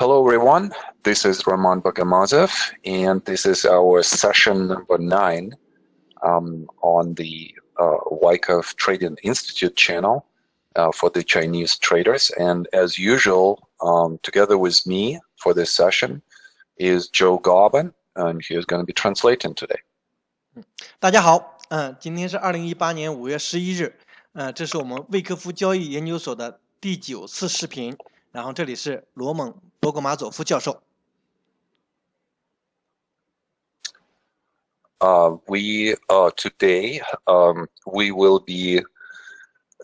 Hello everyone, this is Roman Bogomazov, and this is our session number 9 on the Wyckoff Trading Institute channel for the Chinese traders. And as usual, together with me for this session is Joe Garvin, and he is going to be translating today. 大家好，今天是2018年5月11日，这是我们魏科夫交易研究所的第9次视频，然后这里是罗蒙·博格马佐夫教授。Today we will be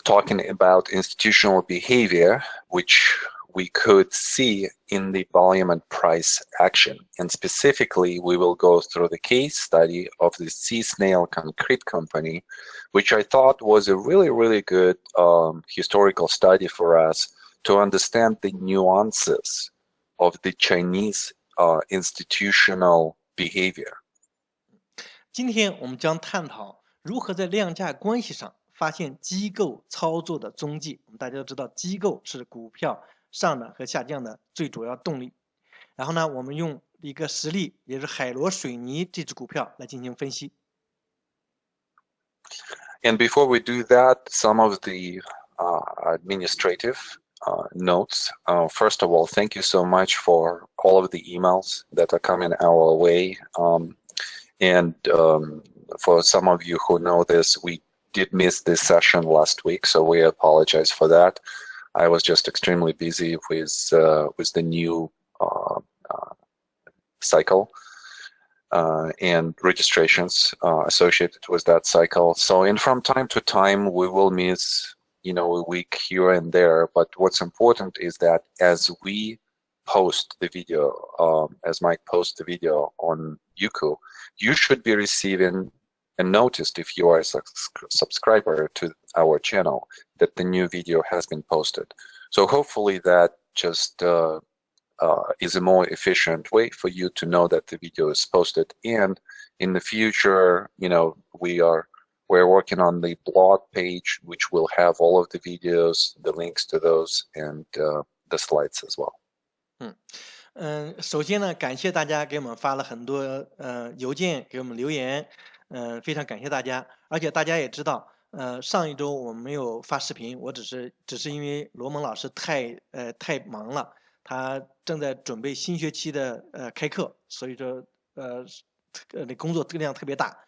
talking about institutional behavior, which we could see in the volume and price action. And specifically, we will go through the case study of the Sea Snail Concrete Company, which I thought was a really good historical study for us to understand the nuances of the Chinese institutional behavior. 今天我们将探讨如何在量价关系上发现机构操作的踪迹。大家都知道，机构是股票上涨和下降的最主要动力。然后呢，我们用一个实例，也是海螺水泥这只股票来进行分析。And before we do that, some of the administrative notes. First of all, thank you so much for all of the emails that are coming our way. And for some of you who know this, we did miss this session last week, so we apologize for that. I was just extremely busy with the new cycle and registrations associated with that cycle. So, and from time to time, we will miss, a week here and there. But what's important is that as we post the video, as Mike posts the video on Youku, you should be receiving a notice if you are a subscriber to our channel that the new video has been posted. So hopefully that just is a more efficient way for you to know that the video is posted. And in the future, we're working on the blog page, which will have all of the videos, the links to those, and the slides as well. 首先呢，感谢大家给我们发了很多邮件，给我们留言，非常感谢大家。而且大家也知道，上一周我们没有发视频，我只是因为罗蒙老师太忙了，他正在准备新学期的开课，所以说工作量特别大。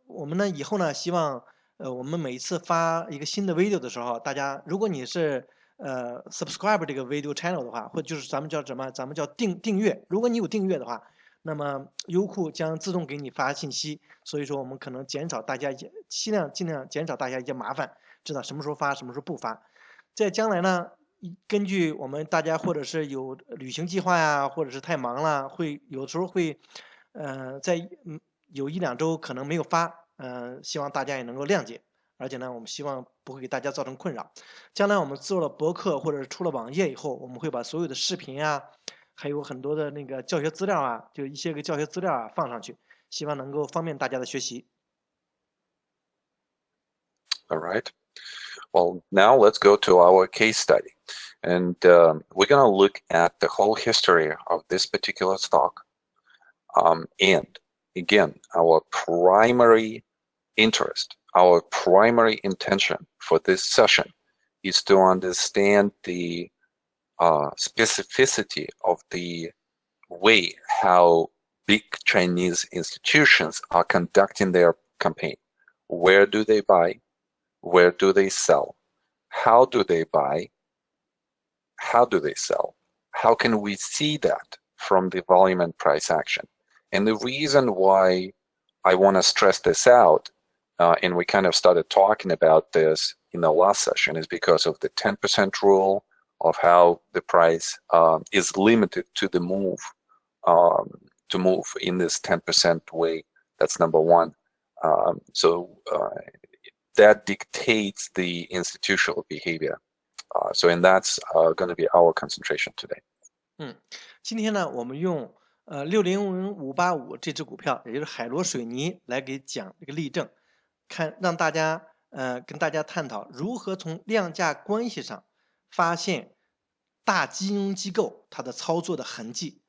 我们呢以后呢希望我们每一次发一个新的 video 的时候，大家如果你是subscribe 这个 video channel 的话，或者就是咱们叫订阅。如果你有订阅的话，那么优酷将自动给你发信息。所以说我们可能尽量减少大家一些麻烦，知道什么时候发，什么时候不发。在将来呢，根据我们大家或者是有旅行计划呀，或者是太忙了，有时候会在有1-2周可能没有发，希望大家也能够谅解。而且呢，我们希望不会给大家造成困扰。将来我们做了博客或者是出了网页以后，我们会把所有的视频啊，还有很多的那个教学资料啊，就一些个教学资料啊放上去，希望能够方便大家的学习。All right. Well, now let's go to our case study. And we're going to look at the whole history of this particular stock. And again, our primary interest, our primary intention for this session is to understand the specificity of the way how big Chinese institutions are conducting their campaign. Where do they buy? Where do they sell? How do they buy? How do they sell? How can we see that from the volume and price action? And the reason why I want to stress this out, and we kind of started talking about this in the last session, is because of the 10% rule of how the price is limited to the move, to move in this 10% way. That's number one. So that dictates the institutional behavior. And that's going to be our concentration today. 今天呢，我们用600585这只股票，也就是海螺水泥来给讲这个例证，让大家跟大家探讨如何从量价关系上发现大金融机构它的操作的痕迹。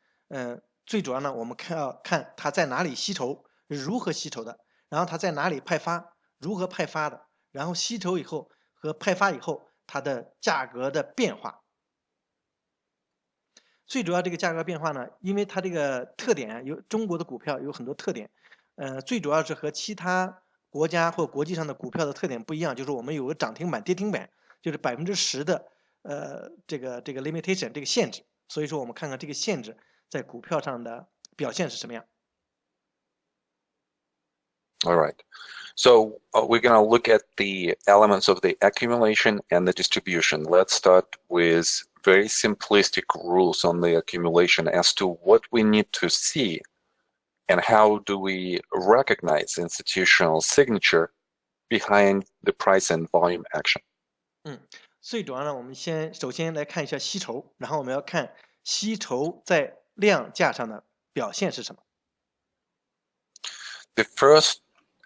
最主要呢，我们看它在哪里吸筹，如何吸筹的，然后它在哪里派发，如何派发的，然后吸筹以后和派发以后它的价格的变化。最主要这个价格变化呢，因为它这个特点啊，中国的股票有很多特点，最主要是和其他国家或国际上的股票的特点不一样，就是我们有个涨停板、跌停板，就是10%的这个 limitation 这个限制。所以说我们看看这个限制在股票上的表现是什么样。All right. So we're going to look at the elements of the accumulation and the distribution. Let's start with very simplistic rules on the accumulation as to what we need to see and how do we recognize institutional signature behind the price and volume action. 最主要呢，我们首先来看一下吸筹，然后我们要看吸筹在量价上的表现是什么。The first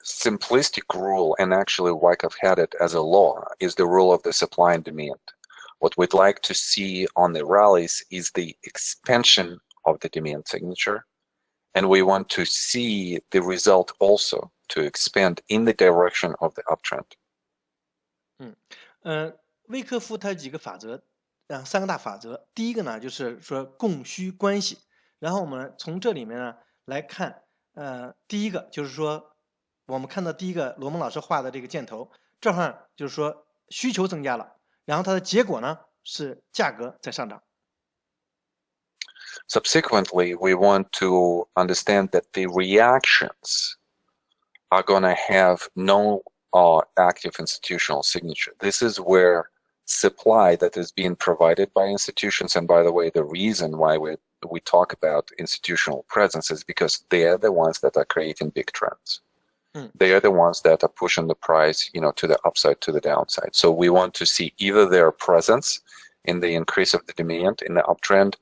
simplistic rule, and actually Wyckoff had it as a law, is the rule of the supply and demand. What we'd like to see on the rallies is the expansion of the demand signature, and we want to see the result also to expand in the direction of the uptrend. 威科夫它几个法则，3个大法则。第一个呢，就是说供需关系。然后我们从这里面呢来看，第一个就是说，我们看到第一个罗蒙老师画的这个箭头，这块就是说需求增加了，然后它的结果呢是价格在上涨。Subsequently, we want to understand that the reactions are going to have no active institutional signature. This is where supply that is being provided by institutions, and by the way, the reason why we talk about institutional presence is because they are the ones that are creating big trends. They are the ones that are pushing the price, to the upside, to the downside. So we want to see either their presence in the increase of the demand in the uptrend,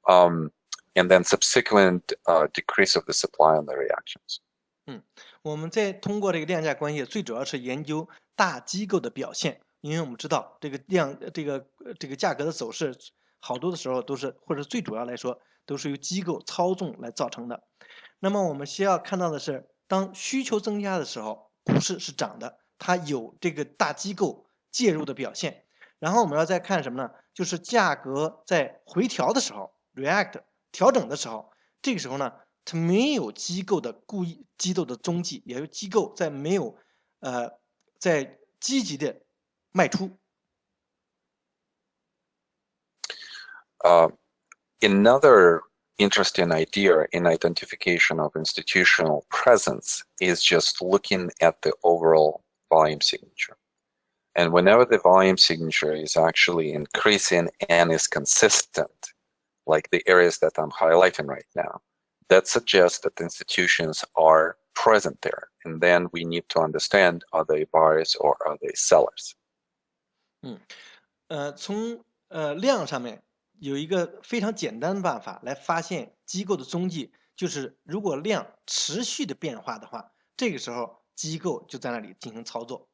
and then subsequent decrease of the supply and the reactions. 我们在通过这个量价关系，最主要是研究大机构的表现，因为我们知道这个价格的走势，好多的时候都是，或者最主要来说，都是由机构操纵来造成的。那么我们需要看到的是，当需求增加的时候，股市是涨的，它有这个大机构介入的表现。然后我们要再看什么呢？就是价格在回调的时候 ，react 调整的时候，这个时候呢，它没有机构的踪迹，也就是机构在没有在积极的卖出。Another interesting idea in identification of institutional presence is just looking at the overall volume signature. And whenever the volume signature is actually increasing and is consistent, like the areas that I'm highlighting right now, that suggests that institutions are present there. And then we need to understand, are they buyers or are they sellers? 从量上面有一个非常简单的办法来发现机构的踪迹，就是如果量持续的变化的话，这个时候机构就在那里进行操作。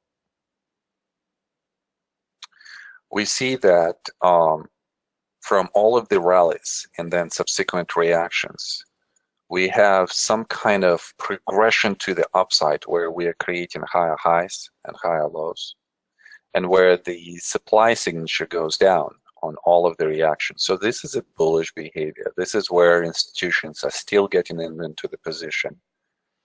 We see that from all of the rallies and then subsequent reactions, we have some kind of progression to the upside where we are creating higher highs and higher lows, and where the supply signature goes down on all of the reactions. So this is a bullish behavior. This is where institutions are still getting into the position,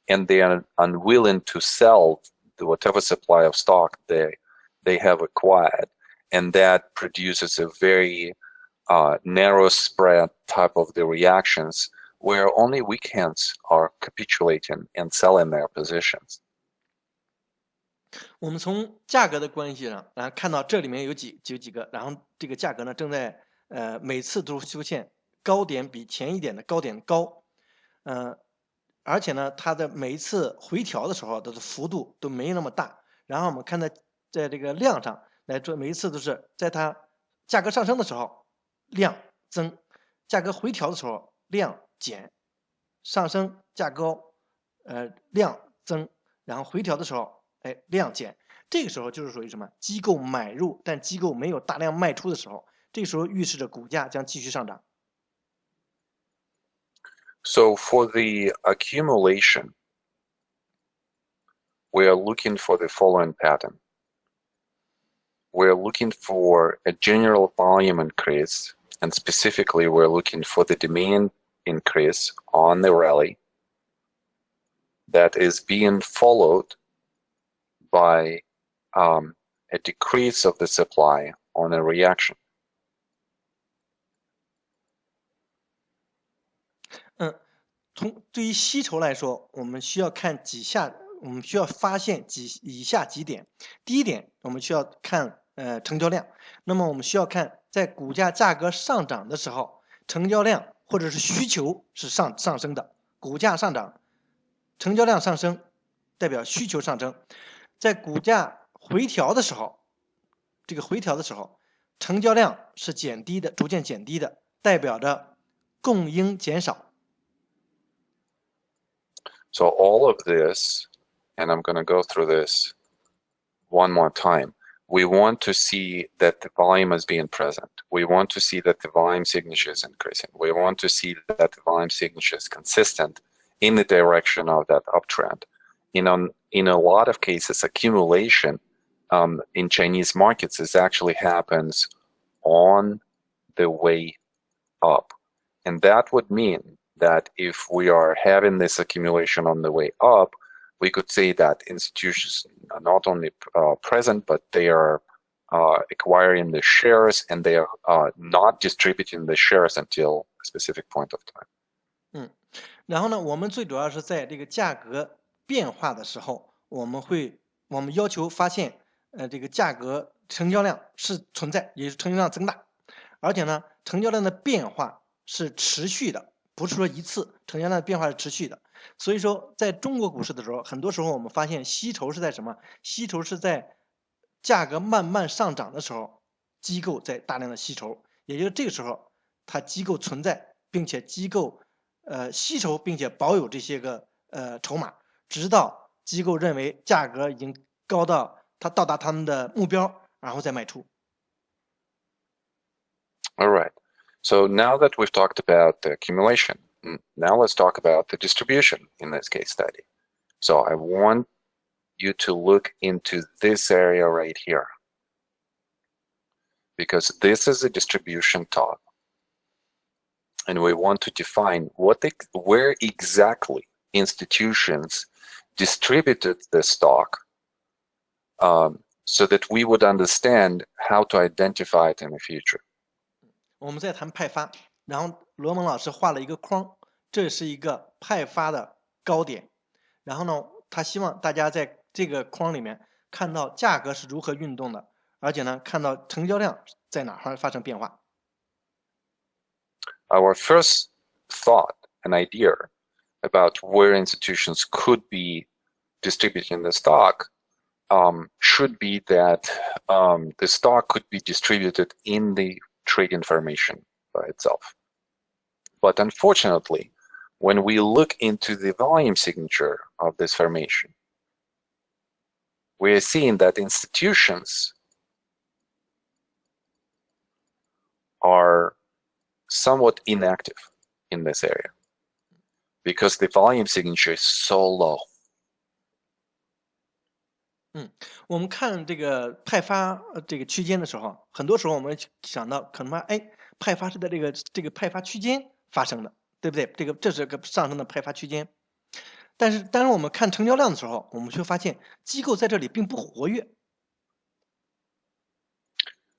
and they are unwilling to sell whatever supply of stock they have acquired, and that produces a very narrow spread type of the reactions where only weak hands are capitulating and selling their positions. 我们从价格的关系上，然后看到这里面有几个，然后这个价格呢正在每次都出现高点比前一点的高点高，而且呢它的每一次回调的时候的幅度都没那么大。然后我们看在这个量上来说，每一次都是在它价格上升的时候量增，价格回调的时候量减，上升价高，量增，然后回调的时候。量减，这个时候就是属于什么？机构买入，但机构没有大量卖出的时候，这个时候预示着股价将继续上涨。So for the accumulation, we are looking for the following pattern. We're looking for a general volume increase, and specifically we're looking for the demand increase on the rally that is being followed by a decrease of the supply on a reaction. 对于吸筹来说，我们需要发现以下几点。第一点，我们需要看成交量。那么我们需要看在股价价格上涨的时候，成交量或者是需求是上升的。股价上涨，成交量上升，代表需求上升。在股价回调的时候，成交量是减低的，逐渐减低的，代表着供应减少。So all of this, and I'm going to go through this one more time. We want to see that the volume is being present. We want to see that the volume signature is increasing. We want to see that the volume signature is consistent in the direction of that uptrend. In a lot of cases, accumulation in Chinese markets actually happens on the way up. And that would mean that if we are having this accumulation on the way up, we could say that institutions are not only present, but they are acquiring the shares, and they are not distributing the shares until a specific point of time. 然后呢，我们最主要是在这个价格变化的时候，我们要求发现，这个价格成交量是存在，也就是成交量增大，而且呢，成交量的变化是持续的。不是说一次，成交量的变化是持续的。所以说，在中国股市的时候，很多时候我们发现吸筹是在什么？吸筹是在价格慢慢上涨的时候，机构在大量的吸筹，也就是这个时候，它机构存在，并且机构吸筹，并且保有这些个筹码，直到机构认为价格已经高到它到达他们的目标，然后再卖出。All right. So now that we've talked about the accumulation, now let's talk about the distribution in this case study. So I want you to look into this area right here, because this is a distribution top. And we want to define where exactly institutions distributed the stock so that we would understand how to identify it in the future. 我们在谈派发，然后罗蒙老师画了一个框，这是一个派发的高点。然后呢，他希望大家在这个框里面看到价格是如何运动的，而且呢，看到成交量在哪儿发生变化。Our first thought, an idea about where institutions could be distributing the stock should be that the stock could be distributed in the trading formation by itself. But unfortunately, when we look into the volume signature of this formation, we are seeing that institutions are somewhat inactive in this area because the volume signature is so low. 我们看这个派发这个区间的时候，很多时候我们想到可能派发是在这个派发区间发生的，对不对？这是个上升的派发区间。但是当我们看成交量的时候，我们却发现机构在这里并不活跃。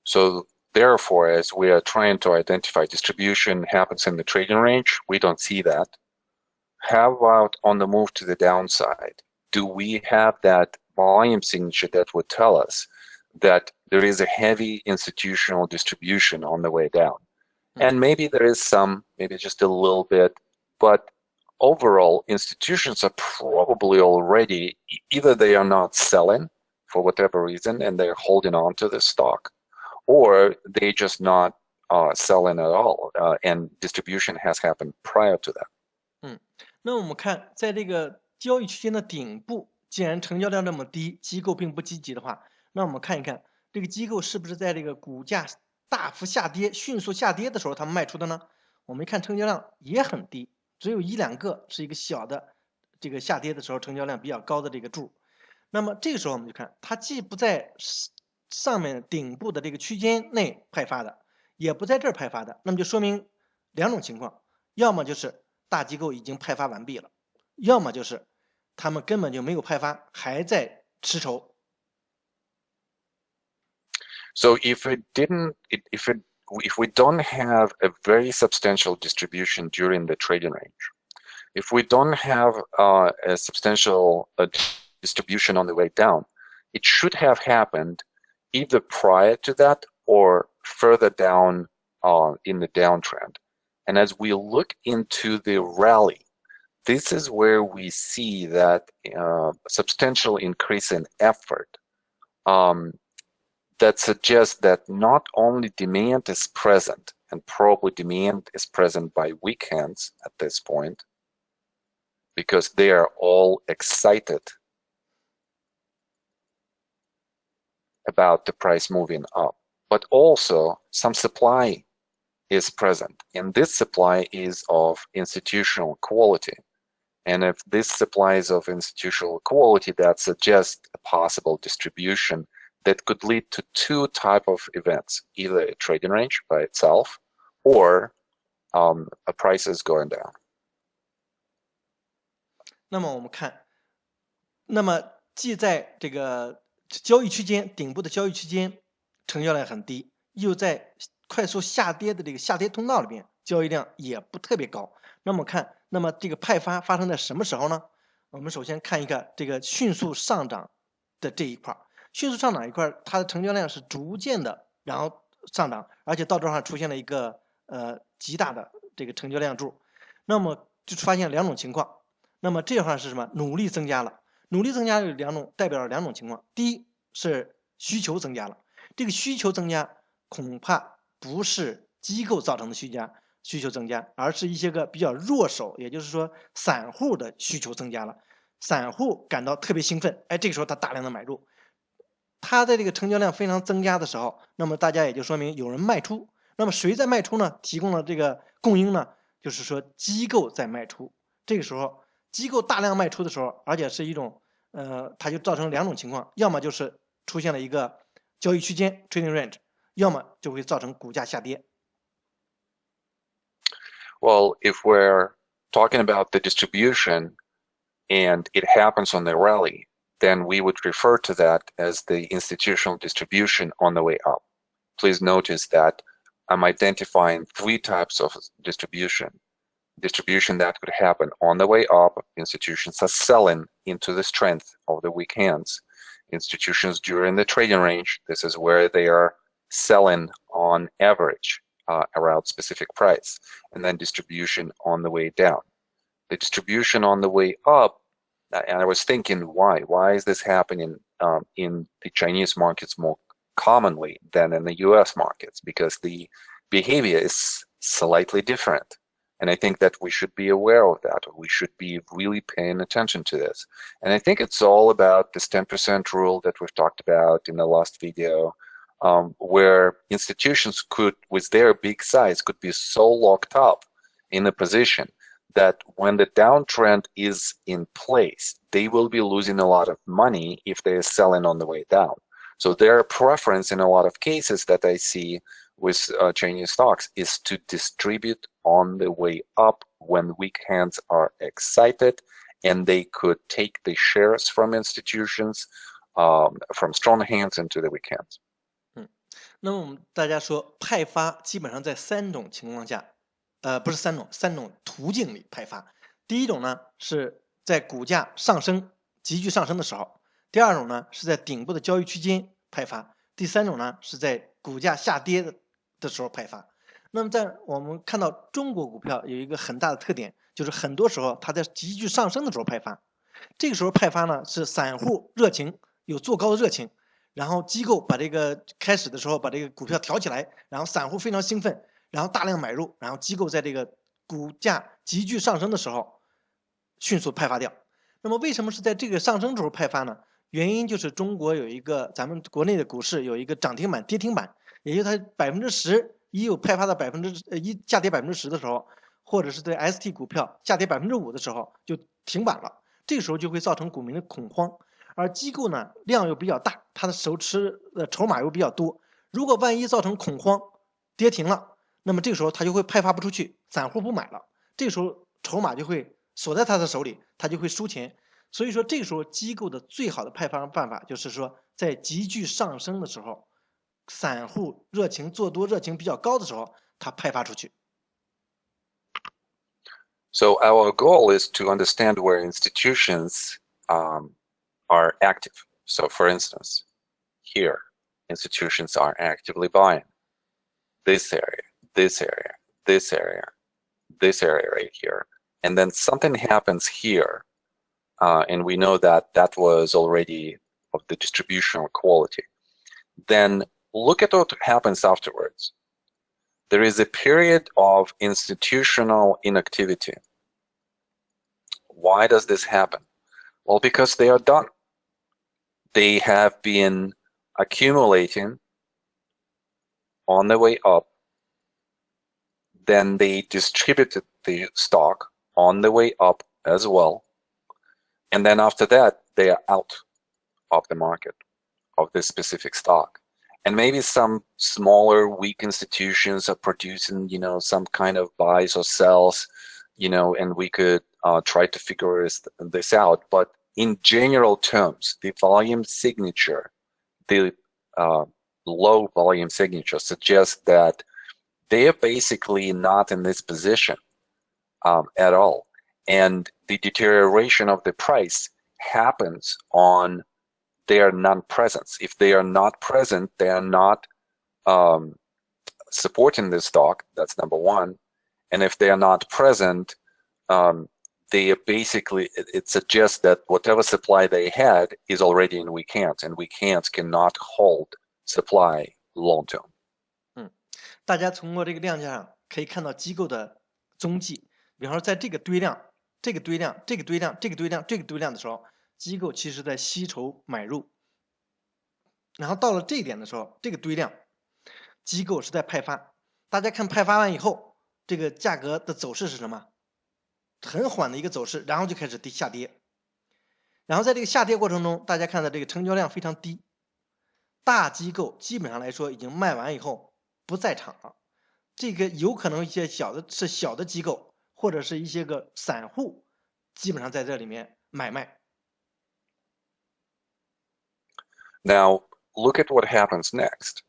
So therefore, as we are trying to identify distribution happens in the trading range, we don't see that. How about on the move to the downside? Do we have that volume signature that would tell us that there is a heavy institutional distribution on the way down? And maybe there is some, maybe just a little bit, but overall, institutions are probably already, either they are not selling for whatever reason and they're holding on to the stock, or they just not selling at all, and distribution has happened prior to that. 那我们看在这个交易区间的顶部，既然成交量这么低，机构并不积极的话，那我们看一看这个机构是不是在这个股价大幅下跌、迅速下跌的时候，他们卖出的呢？我们一看成交量也很低，只有1、2个是一个小的这个下跌的时候成交量比较高的这个柱。那么这个时候我们就看，它既不在上面顶部的这个区间内派发的，也不在这儿派发的，那么就说明2种情况，要么就是大机构已经派发完毕了，要么就是他们根本就没有派发，还在持筹。So if we don't have a very substantial distribution during the trading range, if we don't have a substantial distribution on the way down, it should have happened either prior to that or further down in the downtrend. And as we look into the rally, this is where we see that substantial increase in effort that suggests that not only demand is present, and probably demand is present by weak hands at this point, because they are all excited about the price moving up, but also some supply is present, and this supply is of institutional quality. And if this supply is of institutional quality, that suggests a possible distribution that could lead to 2 types of events, either a trading range by itself or a prices going down. 那么我们看，那么既在这个交易区间顶部的交易区间成交量很低，又在快速下跌的这个下跌通道里边交易量也不特别高。那么看，那么这个派发发生在什么时候呢？我们首先看一个这个迅速上涨的这一块，迅速上涨一块，它的成交量是逐渐的然后上涨，而且到这儿出现了一个极大的这个成交量柱。那么就发现2种情况。那么这块是什么？努力增加了。努力增加有代表了2种情况。第一是需求增加了，这个需求增加恐怕不是机构造成的需求增加，而是一些个比较弱手，也就是说散户的需求增加了，散户感到特别兴奋，哎，这个时候他大量的买入，他在这个成交量非常增加的时候，那么大家也就说明有人卖出。那么谁在卖出呢？提供了这个供应呢？就是说机构在卖出。这个时候机构大量卖出的时候，而且是一种它就造成2种情况，要么就是出现了一个交易区间 trading range， 要么就会造成股价下跌。Well, if we're talking about the distribution and it happens on the rally, then we would refer to that as the institutional distribution on the way up. Please notice that I'm identifying 3 types of distribution. Distribution that could happen on the way up, institutions are selling into the strength of the weak hands. Institutions during the trading range, this is where they are selling on average around specific price, and then distribution on the way down. The distribution on the way up, and I was thinking, why is this happening in the Chinese markets more commonly than in the US markets? Because the behavior is slightly different. And I think that we should be aware of that. We should be really paying attention to this. And I think it's all about this 10% rule that we've talked about in the last video, where institutions could, with their big size, could be so locked up in a position that when the downtrend is in place, they will be losing a lot of money if they are selling on the way down. So their preference in a lot of cases that I see with Chinese stocks is to distribute on the way up when weak hands are excited, and they could take the shares from institutions from strong hands into the weak hands. 那么我们大家说派发基本上在3种情况下，不是3种途径里派发。第一种呢是在股价上升急剧上升的时候，第2种呢是在顶部的交易区间派发，第3种呢是在股价下跌的时候派发。那么在我们看到中国股票有一个很大的特点，就是很多时候它在急剧上升的时候派发，这个时候派发呢是散户热情，有做高的热情，然后机构把这个开始的时候把这个股票挑起来，然后散户非常兴奋，然后大量买入，然后机构在这个股价急剧上升的时候迅速派发掉。那么为什么是在这个上升的时候派发呢？原因就是中国有一个咱们国内的股市有一个涨停板跌停板，也就是它10%一有派发到1%下跌10%的时候，或者是对 ST 股票下跌5%的时候就停板了，这个时候就会造成股民的恐慌，而机构呢量又比较大，它的手持筹码又比较多，如果万一造成恐慌跌停了，那么这个时候它就会派发不出去，散户不买了，这个时候筹码就会锁在他的手里，他就会输钱。所以说这个时候机构的最好的派发办法就是说，在急剧上升的时候，散户热情做多热情比较高的时候，它派发出去。So our goal is to understand where institutions are active. So for instance, here, institutions are actively buying this area, this area, this area, this area right here. And then something happens here, and we know that that was already of the distributional quality. Then look at what happens afterwards. There is a period of institutional inactivity. Why does this happen? Well, because they are done. They have been accumulating on the way up. Then they distributed the stock on the way up as well. And then after that, they are out of the market of this specific stock. And maybe some smaller, weak institutions are producing, some kind of buys or sells, and we could try to figure this out. But in general terms, the volume signature, the low volume signature suggests that they are basically not in this position at all. And the deterioration of the price happens on their non-presence. If they are not present, they are not supporting the stock. That's number one. And if they are not present, they basically, it suggests that whatever supply they had is already in weak hands, and weak hands cannot hold supply long term. 大家通过这个量价上可以看到机构的踪迹，比方说在这个堆量、这个堆量、这个堆量、这个堆量、这个堆量的时候，机构其实在吸筹买入，然后到了这一点的时候，这个堆量，机构是在派发。大家看派发完以后，这个价格的走势是什么？很缓的一个走势，然后就开始下跌。然后在这个下跌过程中，大家看到这个成交量非常低，大机构基本上来说已经卖完以后不在场了。这个有可能一些小的机构，或者是一些个散户，基本上在这里面买卖。Now, look at what happens next.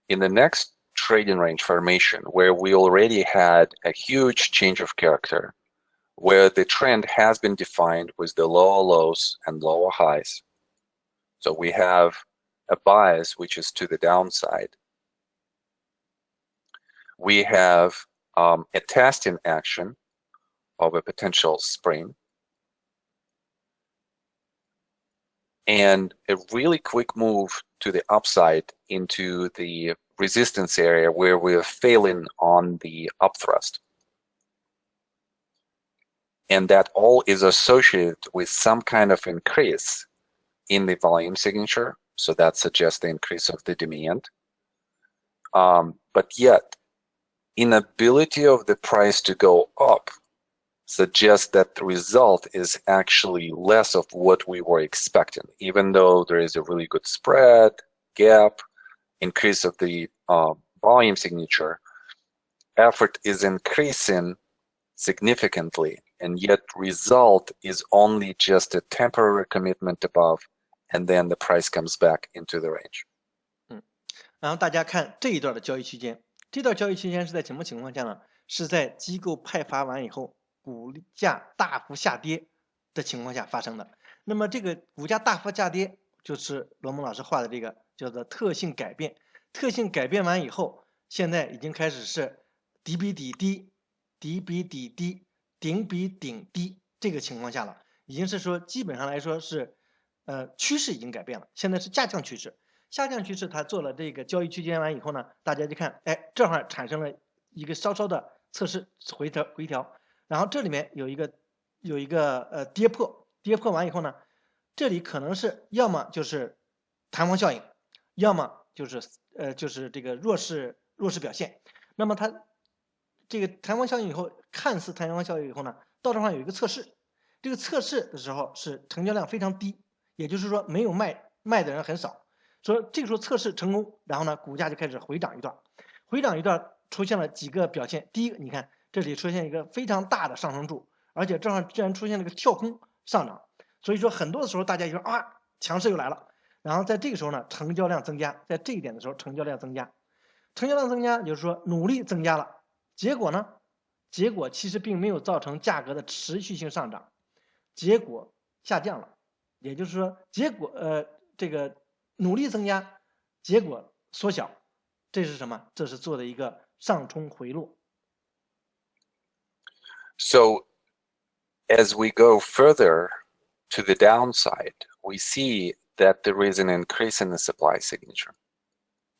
In the next trading range formation, where we already had a huge change of character, where the trend has been defined with the lower lows and lower highs. So we have a bias which is to the downside. We have a testing action of a potential spring, and a really quick move to the upside into the resistance area where we're failing on the upthrust. And that all is associated with some kind of increase in the volume signature. So that suggests the increase of the demand. But yet, inability of the price to go up suggests that the result is actually less of what we were expecting, even though there is a really good spread, gap, increase of the volume signature. Effort is increasing significantly, and yet result is only just a temporary commitment above, and then the price comes back into the range. 然后大家看这一段的交易区间，这段交易区间是在什么情况下呢？是在机构派发完以后，股价大幅下跌的情况下发生的。那么这个股价大幅下跌，就是罗蒙老师画的这个叫做特性改变。特性改变完以后，现在已经开始是底比底低，底比底低，顶比顶低这个情况下了，已经是说基本上来说是趋势已经改变了，现在是下降趋势。下降趋势它做了这个交易区间完以后呢，大家就看，哎，这会产生了一个稍稍的测试回调，然后这里面有一个跌破完以后呢，这里可能是要么就是弹簧效应，要么就是这个弱势表现。那么它这个弹簧效应以后，看似弹簧效应以后呢，到这块有一个测试，这个测试的时候是成交量非常低，也就是说没有卖的人很少，所以这个时候测试成功，然后呢股价就开始回涨一段，出现了几个表现。第一个，你看这里出现一个非常大的上升柱，而且这儿居然出现了一个跳空上涨，所以说很多的时候大家就说啊强势又来了，然后在这个时候呢成交量增加，在这一点的时候成交量增加就是说努力增加了，结果呢？结果其实并没有造成价格的持续性上涨，结果下降了，也就是说，结果这个努力增加，结果缩小，这是什么？这是做的一个上冲回落。So as we go further to the downside, we see that there is an increase in the supply signature,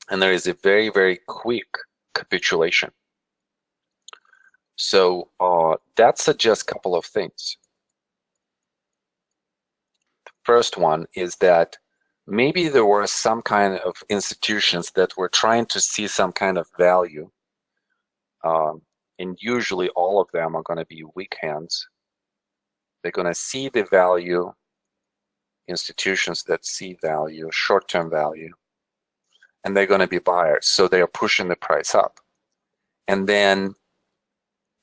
and there is a very, very quick capitulation. So that suggests a couple of things. The first one is that maybe there were some kind of institutions that were trying to see some kind of value, and usually all of them are going to be weak hands. They're going to see the value, institutions that see value, short-term value, and they're going to be buyers. So they are pushing the price up. And then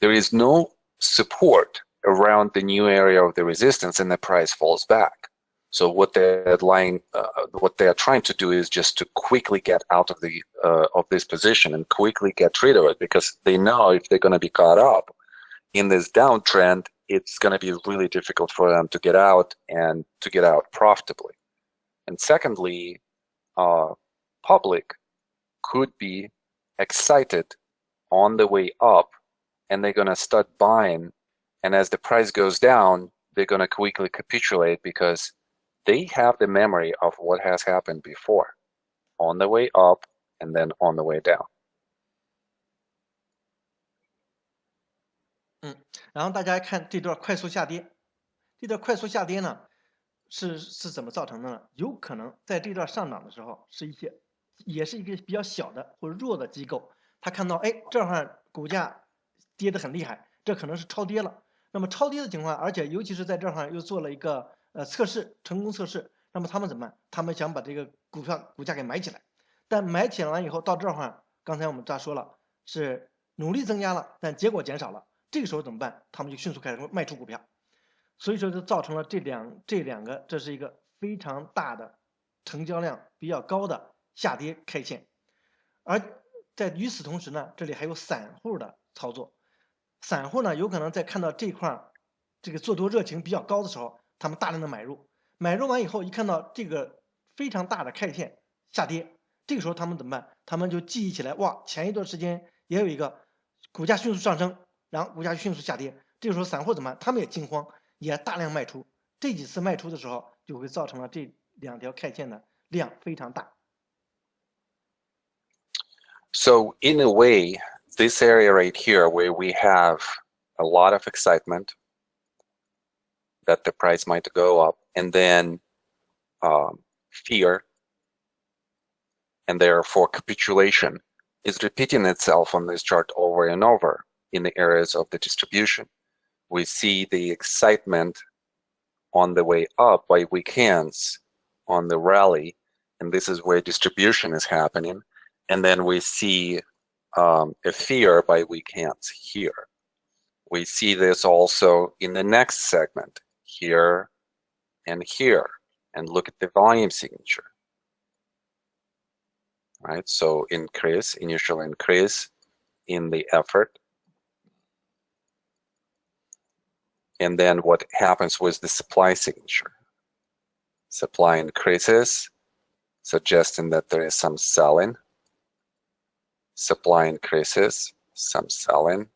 there is no support around the new area of the resistance, and the price falls back. So what they're trying to do is just to quickly get out of this position and quickly get rid of it, because they know if they're going to be caught up in this downtrend, it's going to be really difficult for them to get out, and to get out profitably. And secondly, public could be excited on the way up, and they're going to start buying, and as the price goes down, they're going to quickly capitulate, because they have the memory of what has happened before, on the way up and then on the way down. 然后大家看这段快速下跌，呢是怎么造成的呢？有可能在这段上涨的时候，也是一个比较小的或者弱的机构，他看到哎这儿股价跌得很厉害，这可能是超跌了。那么超跌的情况，而且尤其是在这儿又做了一个测试，成功测试，那么他们怎么办？他们想把这个股价给买起来，但买起来完以后到这儿，刚才我们说了是努力增加了，但结果减少了。这个时候怎么办？他们就迅速开始卖出股票，所以说就造成了这两个，这是一个非常大的成交量比较高的下跌 K 线。而在与此同时呢，这里还有散户的操作，散户呢有可能在看到这块这个做多热情比较高的时候，他们大量的买入完以后，一看到这个非常大的 K 线下跌，这个时候他们怎么办？他们就记忆起来，哇，前一段时间也有一个股价迅速上升，然后股价迅速下跌，这个时候散户怎么办？他们也惊慌，也大量卖出。这几次卖出的时候，就会造成了这两条 K 线的量非常大。So in a way, this area right here, where we have a lot of excitement that the price might go up, and then fear, and therefore capitulation, is repeating itself on this chart over and over in the areas of the distribution. We see the excitement on the way up by weak hands on the rally, and this is where distribution is happening. And then we see a fear by weak hands here. We see this also in the next segment, here and here. And look at the volume signature. Right, so initial increase in the effort. And then what happens with the supply signature? Supply increases, suggesting that there is some selling. Supply increases, some selling.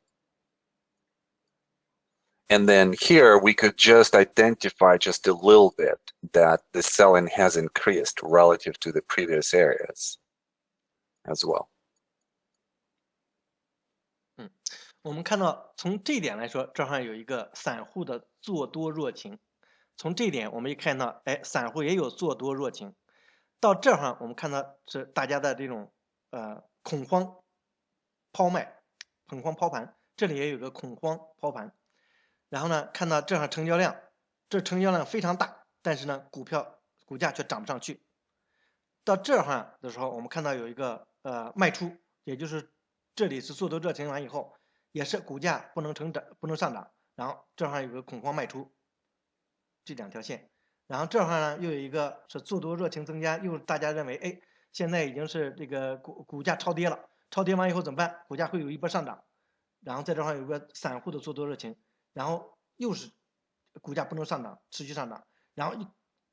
And then here we could just identify just a little bit that the selling has increased relative to the previous areas as well. 我们看到从这一点来说，这儿有一个散户的做多弱情。从这一点我们一看到，哎，散户也有做多弱情。到这儿我们看到是大家的这种恐慌抛卖、恐慌抛盘，这里也有个恐慌抛盘。然后呢，看到这成交量，这成交量非常大，但是呢，股价却涨不上去。到这儿的时候，我们看到有一个卖出，也就是这里是做多热情完以后，也是股价不能上涨，然后这儿有个恐慌卖出，这两条线。然后这儿呢又有一个是做多热情增加，又大家认为，哎，现在已经是这个股价超跌了，超跌完以后怎么办？股价会有一波上涨，然后在这儿有个散户的做多热情，然后又是股价不能上涨，持续上涨，然后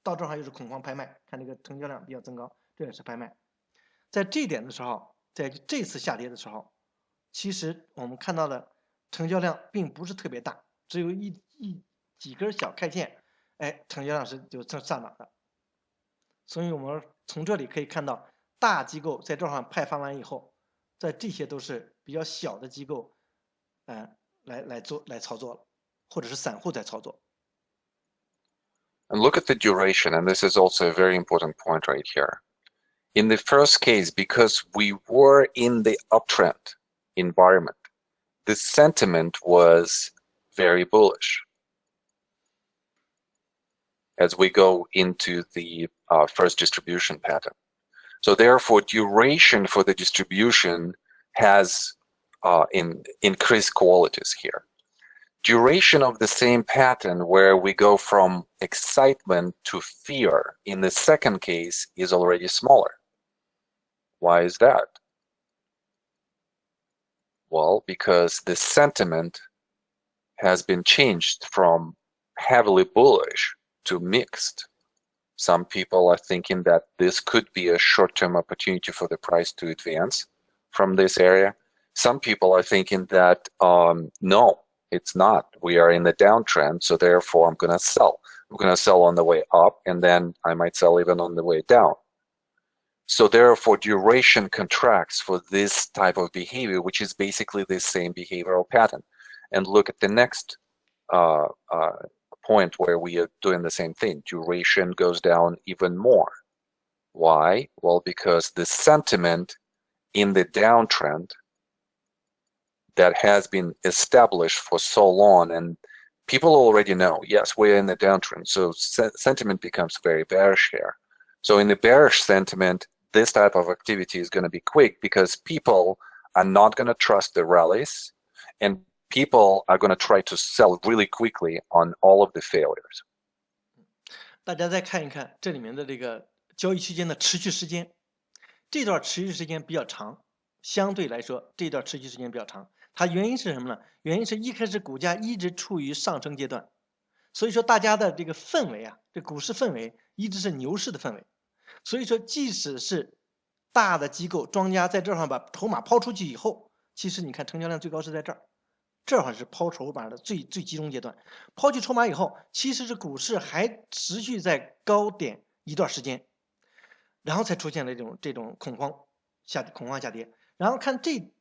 到这儿又是恐慌拍卖，看这个成交量比较增高，这也是拍卖。在这一点的时候，在这次下跌的时候，其实我们看到的成交量并不是特别大，只有几根小 K 线，哎，成交量就上涨的。所以我们从这里可以看到，大机构在这儿派发完以后，在这些都是比较小的机构，来操作了，或者是散户在操作。And look at the duration, and this is also a very important point right here. In the first case, because we were in the uptrend environment, the sentiment was very bullish. As we go into the first distribution pattern. So therefore, duration for the distribution has increased qualities here. Duration of the same pattern where we go from excitement to fear in the second case is already smaller. Why is that? Well, because the sentiment has been changed from heavily bullish to mixed. Some people are thinking that this could be a short-term opportunity for the price to advance from this area. Some people are thinking that, no, it's not. We are in the downtrend, so therefore I'm going to sell. I'm going to sell on the way up, and then I might sell even on the way down. So therefore, duration contracts for this type of behavior, which is basically the same behavioral pattern. And look at the next point where we are doing the same thing. Duration goes down even more. Why? Well, because the sentiment in the downtrend that has been established for so long, and people already know, yes, we're in the downtrend, so sentiment becomes very bearish here. So in the bearish sentiment, this type of activity is going to be quick because people are not going to trust the rallies, and people are going to try to sell really quickly on all of the failures. 大家再看一看这里面的这个交易区间的持续时间，这段持续时间比较长，相对来说这段持续时间比较长。它原因是什么呢？原因是一开始股价一直处于上升阶段，所以说大家的这个氛围这股市氛围一直是牛市的氛围。所以说，即使是大的机构庄家在这儿把筹码抛出去以后，其实你看成交量最高是在这儿，这儿是抛筹码的最集中阶段。抛去筹码以后，其实是股市还持续在高点一段时间，然后才出现了这种恐慌下跌。然后看这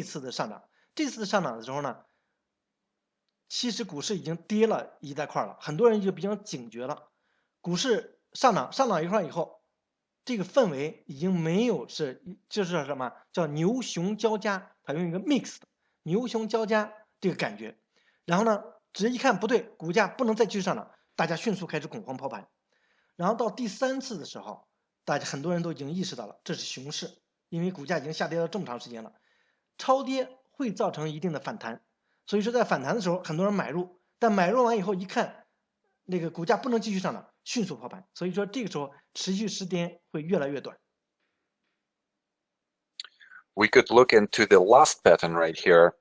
次的上涨，这次的上涨的时候呢，其实股市已经跌了一大块了，很多人就比较警觉了，股市上涨一块以后，这个氛围已经没有就是什么叫牛熊交加，它用一个 mix 牛熊交加这个感觉。然后呢，只一看不对，股价不能再继续上涨，大家迅速开始恐慌抛盘。然后到第三次的时候，很多人都已经意识到了这是熊市，因为股价已经下跌了这么长时间了，超跌会造成一定的反弹，所以说在反弹的时候，很多人买入，但买入完以后一看，那个股价不能继续上涨，迅速抛盘，所以说这个时候持续时间会越来越短。We could look into the last pattern right here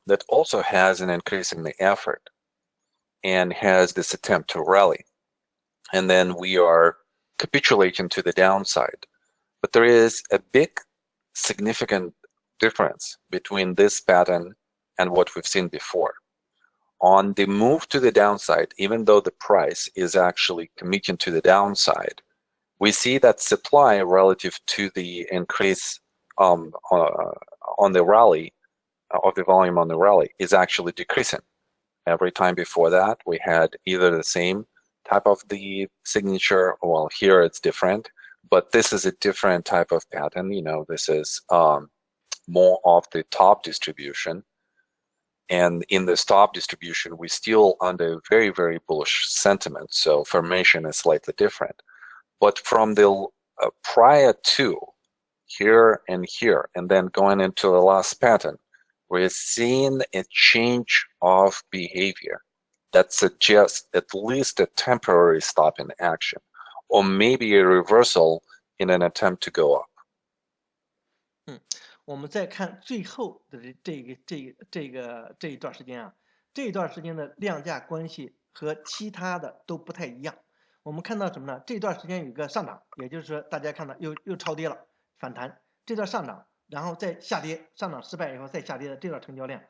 that also has an increase in the effort and has this attempt to rally. And then we are capitulating to the downside. But there is a big significant difference between this pattern and what we've seen before. On the move to the downside, even though the price is actually committing to the downside, we see that supply relative to the increase on the rally, of the volume on the rally, is actually decreasing. Every time before that, we had either the same type of the signature. Well, here it's different, but this is a different type of pattern. You know, this is more of the top distribution. And in this top distribution, we're still under very, very bullish sentiment. So formation is slightly different. But from the prior to here, and then going into the last pattern, we're seeing a change of behavior that suggests at least a temporary stop in action, or maybe a reversal in an attempt to go up. 我们再看最后的这一段时间啊，这一段时间的量价关系和其他的都不太一样。我们看到什么呢？这段时间有个上涨，也就是说大家看到又超跌了，反弹，这段上涨，然后再下跌，上涨失败以后再下跌的这段成交量，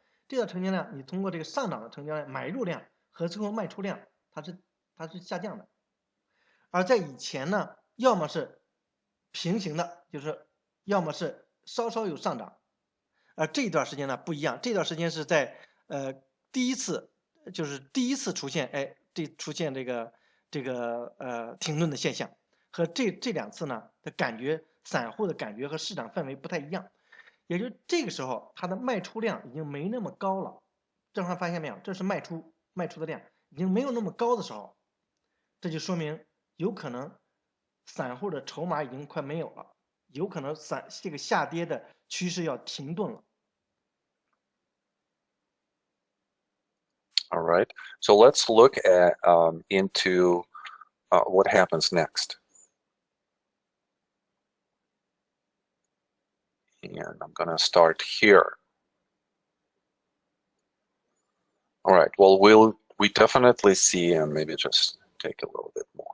你通过这个上涨的成交量买入量和最后卖出量，它是下降的。而在以前呢，要么是平行的，就是要么是稍稍有上涨，而这一段时间呢不一样，这段时间是在第一次出现，出现这个停顿的现象，和这两次呢的感觉，散户的感觉和市场氛围不太一样，也就这个时候它的卖出量已经没那么高了，正好发现没有，这是卖出的量已经没有那么高的时候，这就说明有可能散户的筹码已经快没有了。有可能这个下跌的趋势要停顿了。All right, so let's look at into what happens next. And I'm going to start here. All right, well, we definitely see, and maybe just take a little bit more.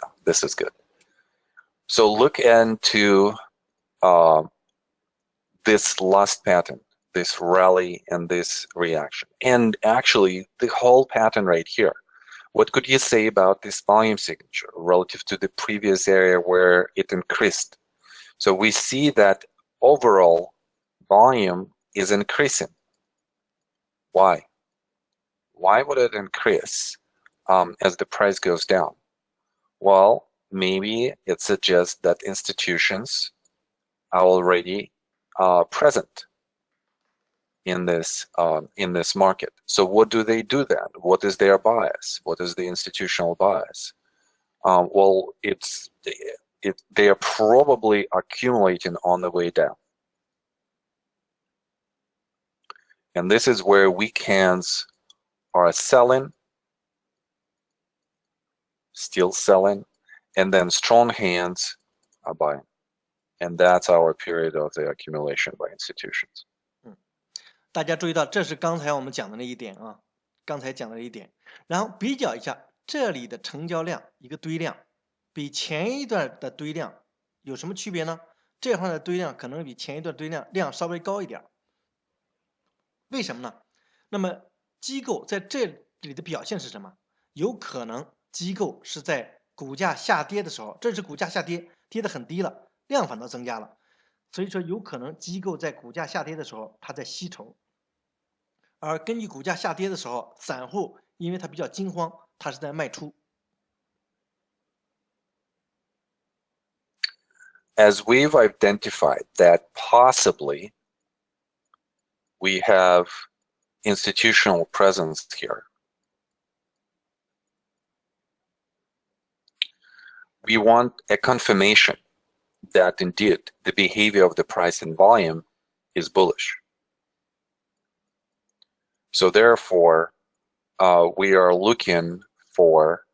Yeah, this is good. So look into this last pattern, this rally and this reaction, and actually the whole pattern right here. What could you say about this volume signature relative to the previous area where it increased? So we see that overall volume is increasing. Why? Why would it increase as the price goes down? Well, maybe it suggests that institutions are already present in this market. So what do they do then? What is their bias? What is the institutional bias? Well, they are probably accumulating on the way down. And this is where weak hands are selling, still selling, and then strong hands are buying. And that's our period of the accumulation by institutions. 大家注意到，这是刚才我们讲的那一点啊，然后比较一下这里的成交量，一个堆量，比前一段的堆量有什么区别呢？这块的堆量可能比前一段堆量稍微高一点。为什么呢？那么机构在这里的表现是什么？有可能机构是在股价下跌的时候，这是股价下跌，跌得很低了，量反倒增加了，所以说有可能机构在股价下跌的时候，它在吸筹。而根据股价下跌的时候，散户因为他比较惊慌，他是在卖出。As we've identified that possibly we have institutional presence here, we want a confirmation that indeed the behavior of the price and volume is bullish. So therefore, we are looking for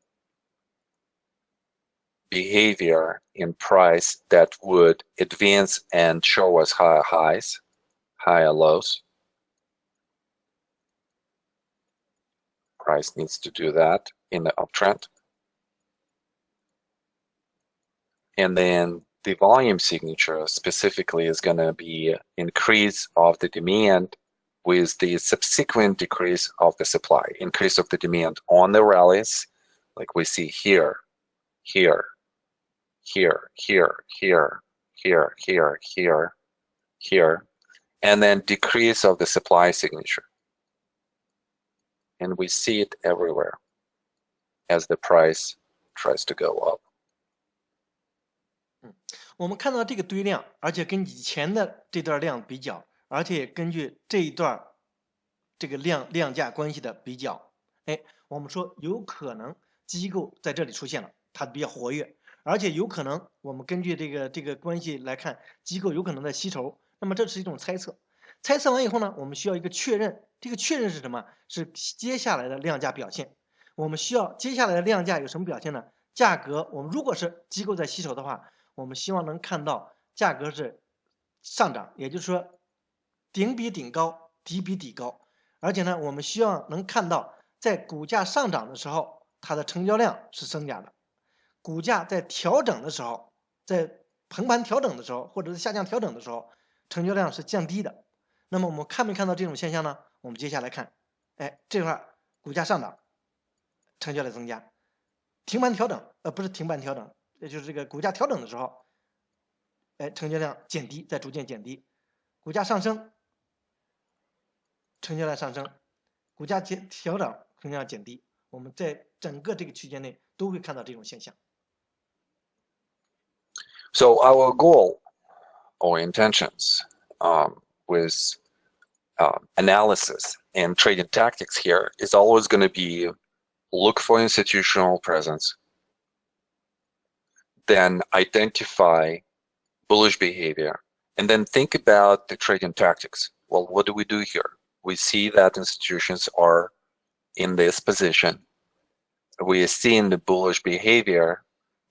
behavior in price that would advance and show us higher highs, higher lows. Price needs to do that in the uptrend. And then the volume signature specifically is going to be increase of the demand with the subsequent decrease of the supply, increase of the demand on the rallies, like we see here, here, here, here, here, here, here, here, here, and then decrease of the supply signature. And we see it everywhere as the price tries to go up. 我们看到这个堆量，而且跟以前的这段量比较，而且根据这一段这个量价关系的比较，我们说有可能机构在这里出现了，它比较活跃，而且有可能我们根据这个关系来看，机构有可能在吸筹。那么这是一种猜测。猜测完以后呢，我们需要一个确认。这个确认是什么？是接下来的量价表现。我们需要接下来的量价有什么表现呢？价格，我们如果是机构在吸筹的话，我们希望能看到价格是上涨，也就是说顶比顶高，底比底高。而且呢，我们希望能看到在股价上涨的时候，它的成交量是增加的；股价在调整的时候，在横盘调整的时候，或者是下降调整的时候，成交量是降低的。那么我们看没看到这种现象呢？我们接下来看，这块股价上涨，成交量增加；停盘调整，不是停盘调整，也就是这个股价调整的时候，成交量减低，在逐渐减低；股价上升，成交量上升；股价调整，成交量减低。我们在整个这个区间内都会看到这种现象。So our goal or intentions with analysis and trading tactics here is always going to be look for institutional presence, then identify bullish behavior, and then think about the trading tactics. Well, what do we do here? We see that institutions are in this position. We are seeing the bullish behavior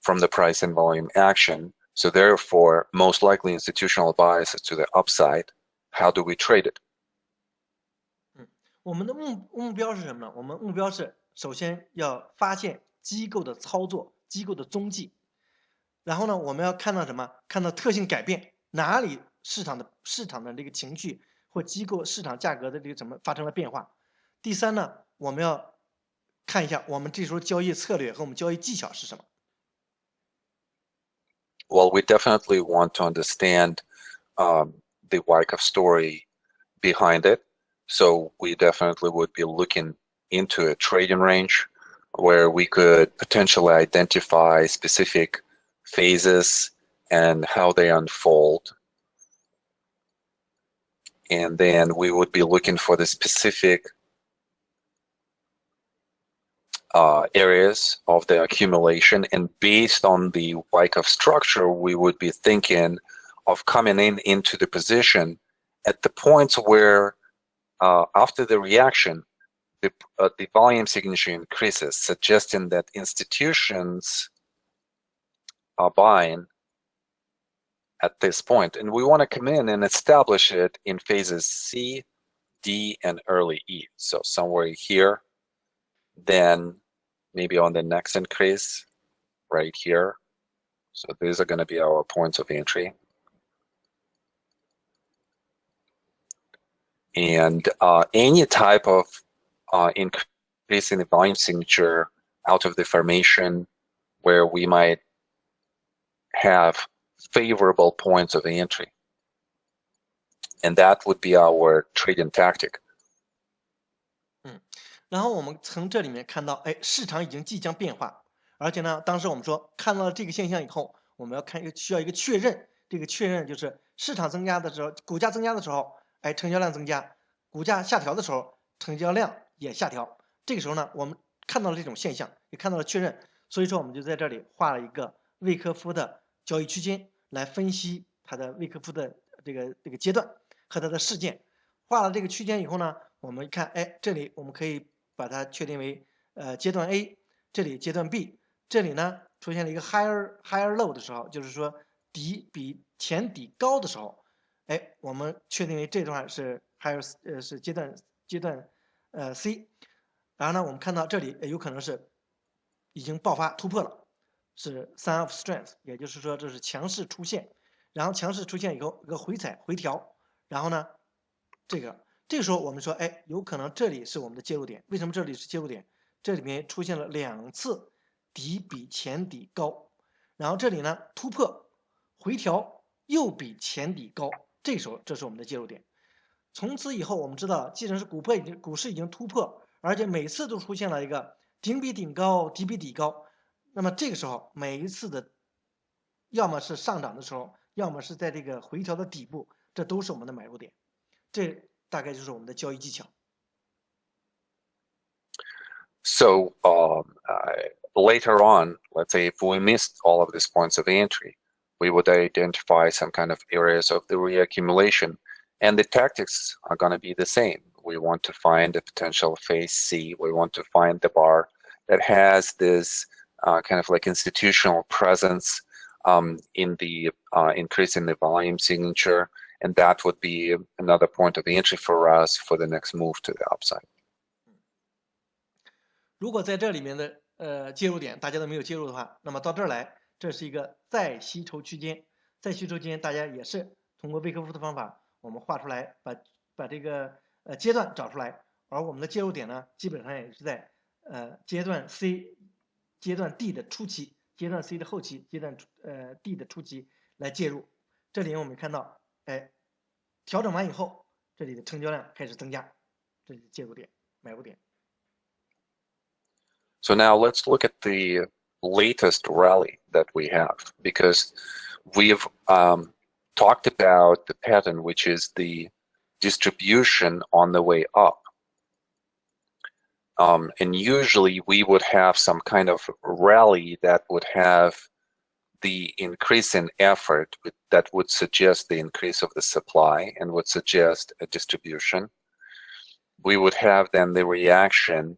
from the price and volume action. So therefore, most likely institutional bias is to the upside. How do we trade it? 我们的目标是什么呢？我们目标是首先要发现机构的操作、机构的踪迹，然后呢，我们要看到什么？看到特性改变，哪里市场的这个情绪或机构市场价格的这个怎么发生了变化。第三呢，我们要看一下我们这时候交易策略和我们交易技巧是什么。Well, we definitely want to understand the Wyckoff story behind it. So we definitely would be looking into a trading range where we could potentially identify specific phases and how they unfold. And then we would be looking for the specific areas of the accumulation, and based on the Wyckoff structure, we would be thinking of coming into the position at the points where after the reaction, the volume signature increases, suggesting that institutions are buying at this point. And we want to come in and establish it in phases C, D, and early E. So somewhere here, then maybe on the next increase right here. So these are going to be our points of entry. And any type of increase in the volume signature out of the formation where we might have favorable points of entry. And that would be our trading tactic. 然后我们从这里面看到，市场已经即将变化，而且呢，当时我们说看到了这个现象以后，我们需要一个确认，这个确认就是市场增加的时候，股价增加的时候，成交量增加；股价下调的时候，成交量也下调。这个时候呢，我们看到了这种现象，也看到了确认，所以说我们就在这里画了一个魏科夫的交易区间来分析它的魏科夫的这个阶段和它的事件。画了这个区间以后呢，我们看，这里我们可以把它确定为阶段 A， 这里阶段 B， 这里呢出现了一个 higher low 的时候，就是说底比前底高的时候，我们确定为这段是 higher 是阶段C， 然后呢我们看到这里有可能是已经爆发突破了，是 sign of strength， 也就是说这是强势出现，然后强势出现以后一个回踩回调，然后呢这个时候我们说，有可能这里是我们的介入点。为什么这里是介入点？这里面出现了2次底比前底高，然后这里呢突破回调又比前底高，这时候这是我们的介入点。从此以后我们知道，既然是股市已经突破，而且每次都出现了一个顶比顶高，底比底高，那么这个时候每一次的要么是上涨的时候，要么是在这个回调的底部，这都是我们的买入点。这大概就是我们的交易技巧。So later on, let's say if we missed all of these points of entry, we would identify some kind of areas of the reaccumulation, and the tactics are going to be the same. We want to find a potential phase C. We want to find the bar that has this kind of like institutional presence in the increase in the volume signature, and that would be another point of entry for us for the next move to the upside. 如果在这里面的介入点大家都没有介入的话，那么到这儿来，这是一个再吸筹区间。再吸筹区间，大家也是通过威科夫的方法，我们画出来，把这个阶段找出来。而我们的介入点呢，基本上也是在阶段 C、阶段 D 的初期、阶段 C 的后期、阶段D 的初期来介入。这里我们看到，调整完以后，这里的成交量开始增加，这里的介入点、买入点。So now let's look at the latest rally that we have, because we've talked about the pattern, which is the distribution on the way up. And usually we would have some kind of rally that would have the increase in effort that would suggest the increase of the supply and would suggest a distribution. We would have then the reaction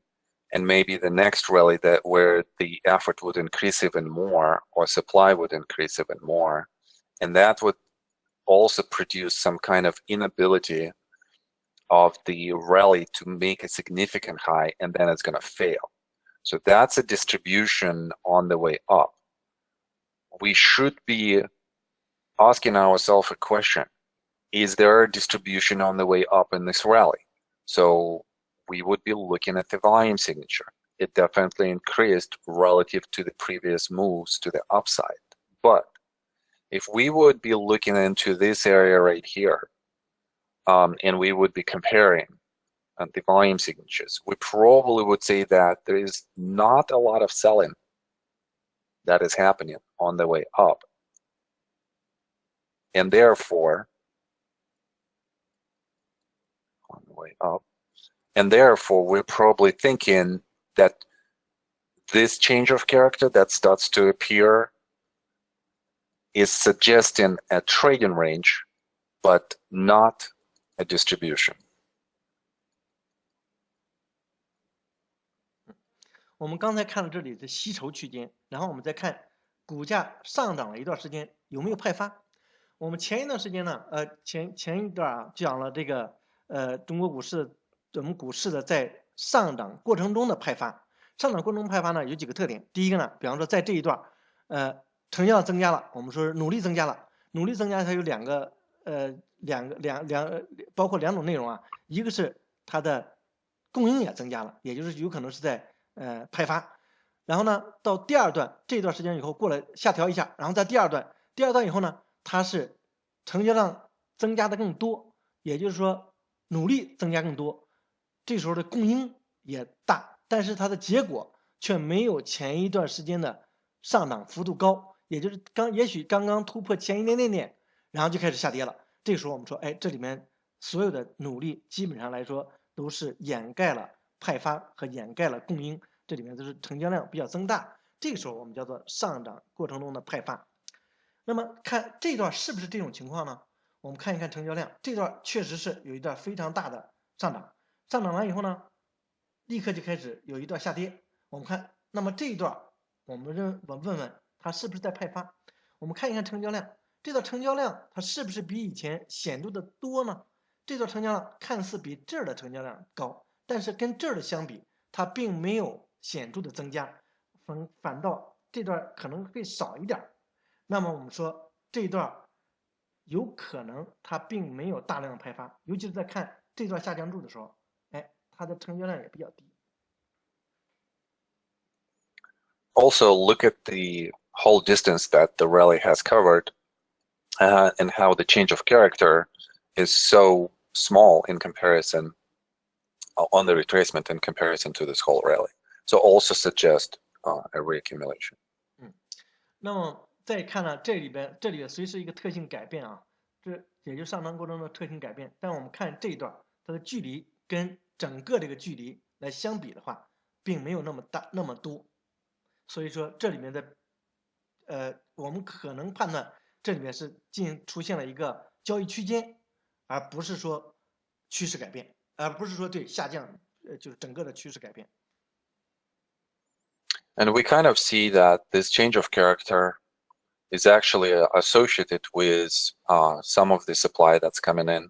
and maybe the next rally where the effort would increase even more or supply would increase even more. And that would also produce some kind of inability of the rally to make a significant high, and then it's going to fail. So that's a distribution on the way up. We should be asking ourselves a question. Is there a distribution on the way up in this rally? So we would be looking at the volume signature. It definitely increased relative to the previous moves to the upside. But if we would be looking into this area right here, and we would be comparing the volume signatures, we probably would say that there is not a lot of selling that is happening on the way up. And therefore, on the way up, and therefore we're probably thinking that this change of character that starts to appear is suggesting a trading range, but not a distribution. 我们刚才看了这里的吸筹区间，然后我们再看股价上涨了一段时间有没有派发。我们前一段时间呢，前一段讲了这个中国股市我们股市的在上涨过程中的派发。上涨过程中派发呢有几个特点。第一个呢，比方说在这一段成交量增加了，我们说努力增加了。努力增加它有包括两种内容啊，一个是它的供应也增加了，也就是有可能是在派发。然后呢，到第二段这段时间以后过了下调一下，然后在第二段以后呢，它是成交量增加的更多，也就是说努力增加更多，这时候的供应也大，但是它的结果却没有前一段时间的上涨幅度高，也就是也许刚刚突破前一点，然后就开始下跌了。这个时候我们说，这里面所有的努力基本上来说都是掩盖了派发和掩盖了供应，这里面都是成交量比较增大，这个时候我们叫做上涨过程中的派发。那么看这段是不是这种情况呢？我们看一看成交量，这段确实是有一段非常大的上涨，上涨完以后呢，立刻就开始有一段下跌。我们看，那么这一段我们问问它是不是在派发？我们看一看成交量，这段成交量它是不是比以前显著的多呢？这段成交量看似比这儿的成交量高，但是跟这儿的相比，它并没有显著的增加，反倒这段可能会少一点。那么我们说这段有可能它并没有大量的派发，尤其是在看这段下降柱的时候，它的成交量也比较低。Also, look at the whole distance that the rally has covered and how the change of character is so small in comparison on the retracement in comparison to this whole rally. So also suggest a reaccumulation. 那么再看呢，这里边虽是一个特性改变啊，这也就上涨过程中的特性改变，但我们看这一段它的距离跟整个这个距离来相比的话，并没有那么大那么多，所以说这里面的我们可能判断这里面是出现了一个交易区间，而不是说趋势改变，而不是说对下降，就是整个的趋势改变。And we kind of see that this change of character is actually associated with some of the supply that's coming in,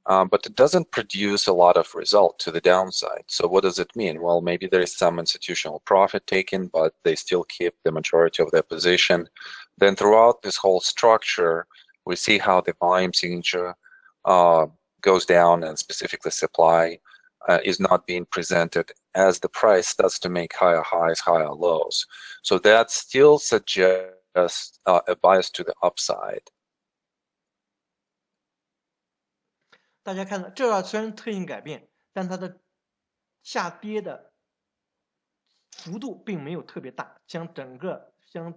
but it doesn't produce a lot of result to the downside. So what does it mean? Well, maybe there is some institutional profit taken, but they still keep the majority of their position. Then throughout this whole structure, we see how the volume signature goes down, and specifically supply is not being presented as the price starts to make higher highs, higher lows. So that still suggests a bias to the upside. 大家看到这段虽然特性改变，但它的下跌的幅度并没有特别大，相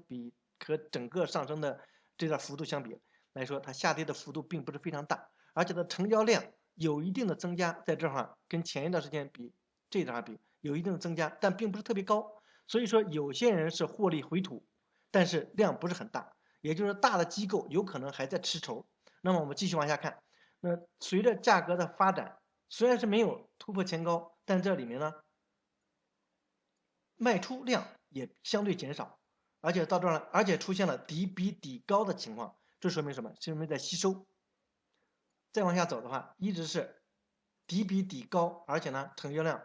比和整个上升的这段幅度相比来说，它下跌的幅度并不是非常大，而且它成交量有一定的增加，在这儿跟前一段时间比，这段比有一定的增加，但并不是特别高。所以说有些人是获利回吐，但是量不是很大，也就是大的机构有可能还在吃筹。那么我们继续往下看，那随着价格的发展，虽然是没有突破前高，但这里面呢，卖出量也相对减少，而且到这儿了，而且出现了底比底高的情况，这说明什么？说明在吸收。再往下走的话，一直是底比底高，而且呢，成交量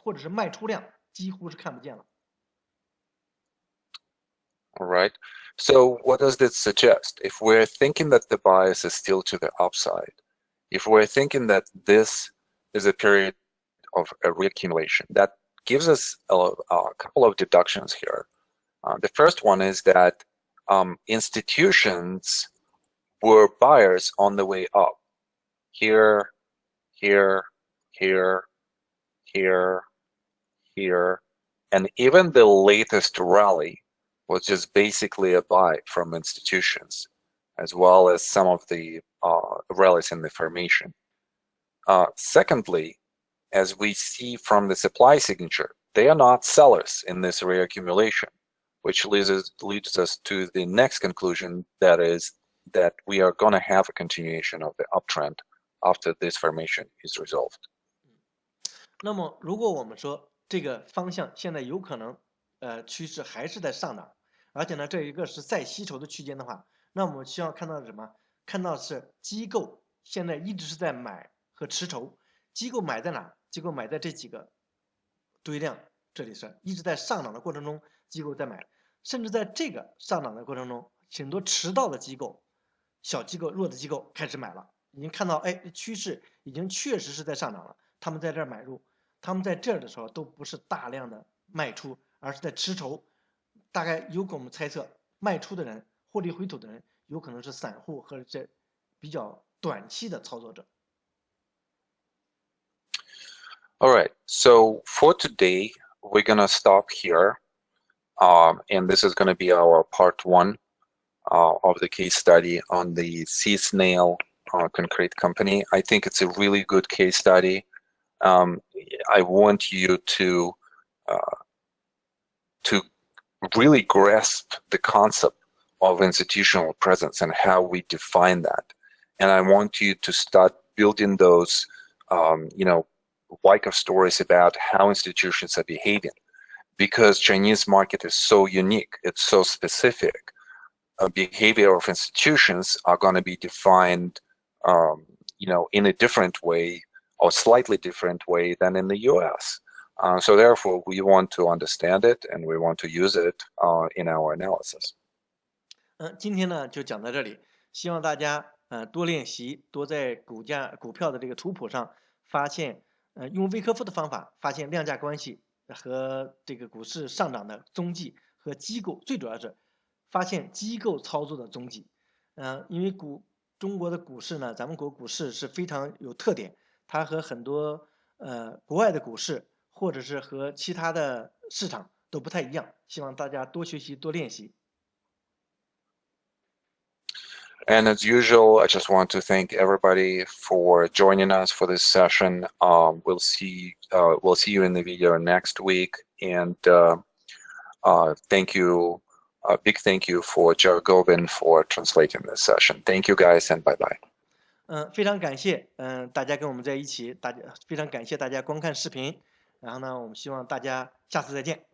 或者是卖出量几乎是看不见了。All right. So what does this suggest? If we're thinking that the bias is still to the upside, if we're thinking that this is a period of a reaccumulation, that gives us a couple of deductions here. The first one is that institutions were buyers on the way up. Here, here, here, here, here, and even the latest rally was just basically a buy from institutions, as well as some of the rallies in the formation. Secondly, as we see from the supply signature, they are not sellers in this reaccumulation, which leads us to the next conclusion, that is that we are going to have a continuation of the uptrend after this formation is resolved. 那么，如果我们说这个方向现在有可能，趋势还是在上涨，而且呢，这一个是再吸筹的区间的话，那我们需要看到什么？看到是机构现在一直是在买和持筹。机构买在哪？机构买在这几个堆量，这里是一直在上涨的过程中，机构在买，甚至在这个上涨的过程中，很多迟到的机构、小机构、弱的机构开始买了，已经看到，哎，趋势已经确实是在上涨了，他们在这儿买入。他们在这儿的时候都不是大量的卖出，而是在持筹。大概有可能猜测，卖出的人、获利回吐的人，有可能是散户和这比较短期的操作者。All right, so for today, we're going to stop here. And this is going to be our part one of the case study on the Sea Snail Concrete Company. I think it's a really good case study. I want you to really grasp the concept of institutional presence and how we define that. And I want you to start building those, Wyckoff stories about how institutions are behaving, because Chinese market is so unique, it's so specific. Behavior of institutions are going to be defined, in a different way or slightly different way than in the US. So therefore, we want to understand it and we want to use it in our analysis. 今天呢就讲到这里，希望大家多练习，多在股票的这个图谱上发现，用威科夫的方法发现量价关系和这个股市上涨的踪迹，和机构最主要是发现机构操作的踪迹。因为中国的股市呢，咱们国股市是非常有特点，它和很多国外的股市或者是和其他的市场都不太一样，希望大家多学习多练习。And as usual, I just want to thank everybody for joining us for this session. We'll see you in the video next week. And thank you, a big thank you for Joe Gobin for translating this session. Thank you guys, and bye bye. 非常感谢，大家跟我们在一起，非常感谢大家观看视频，然后呢，我们希望大家下次再见。